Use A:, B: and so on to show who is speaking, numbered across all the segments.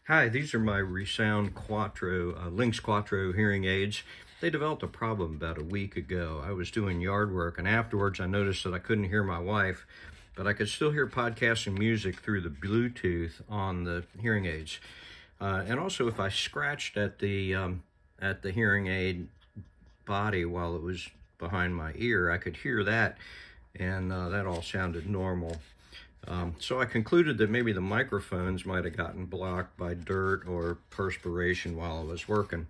A: Hi, these are my ReSound Quattro, Linx Quattro hearing aids. They developed a problem about a week ago. I was doing yard work, and afterwards I noticed that I couldn't hear my wife, but I could still hear podcasts and music through the Bluetooth on the hearing aids. And also, if I scratched at the hearing aid body while it was behind my ear, I could hear that, and that all sounded normal. So I concluded that maybe the microphones might have gotten blocked by dirt or perspiration while I was working.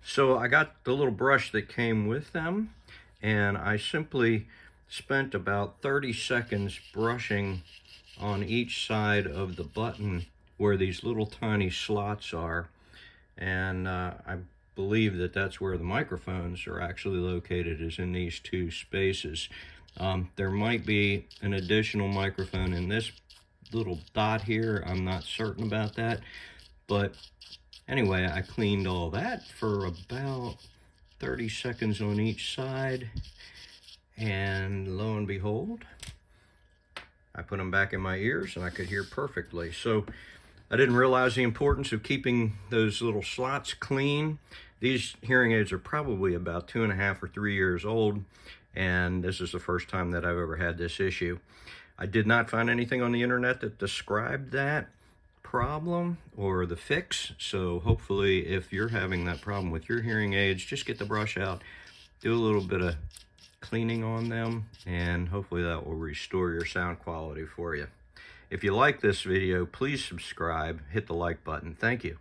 A: So I got the little brush that came with them, and I simply spent about 30 seconds brushing on each side of the button where these little tiny slots are. And I believe that that's where the microphones are actually located, is in these two spaces. There might be an additional microphone in this little dot here. I'm not certain about that. But anyway, I cleaned all that for about 30 seconds on each side. And lo and behold, I put them back in my ears and I could hear perfectly. So I didn't realize the importance of keeping those little slots clean. These hearing aids are probably about 2.5 or 3 years old, and this is the first time that I've ever had this issue. I did not find anything on the internet that described that problem or the fix, so hopefully if you're having that problem with your hearing aids, just get the brush out, do a little bit of cleaning on them, and hopefully that will restore your sound quality for you. If you like this video, please subscribe, hit the like button. Thank you.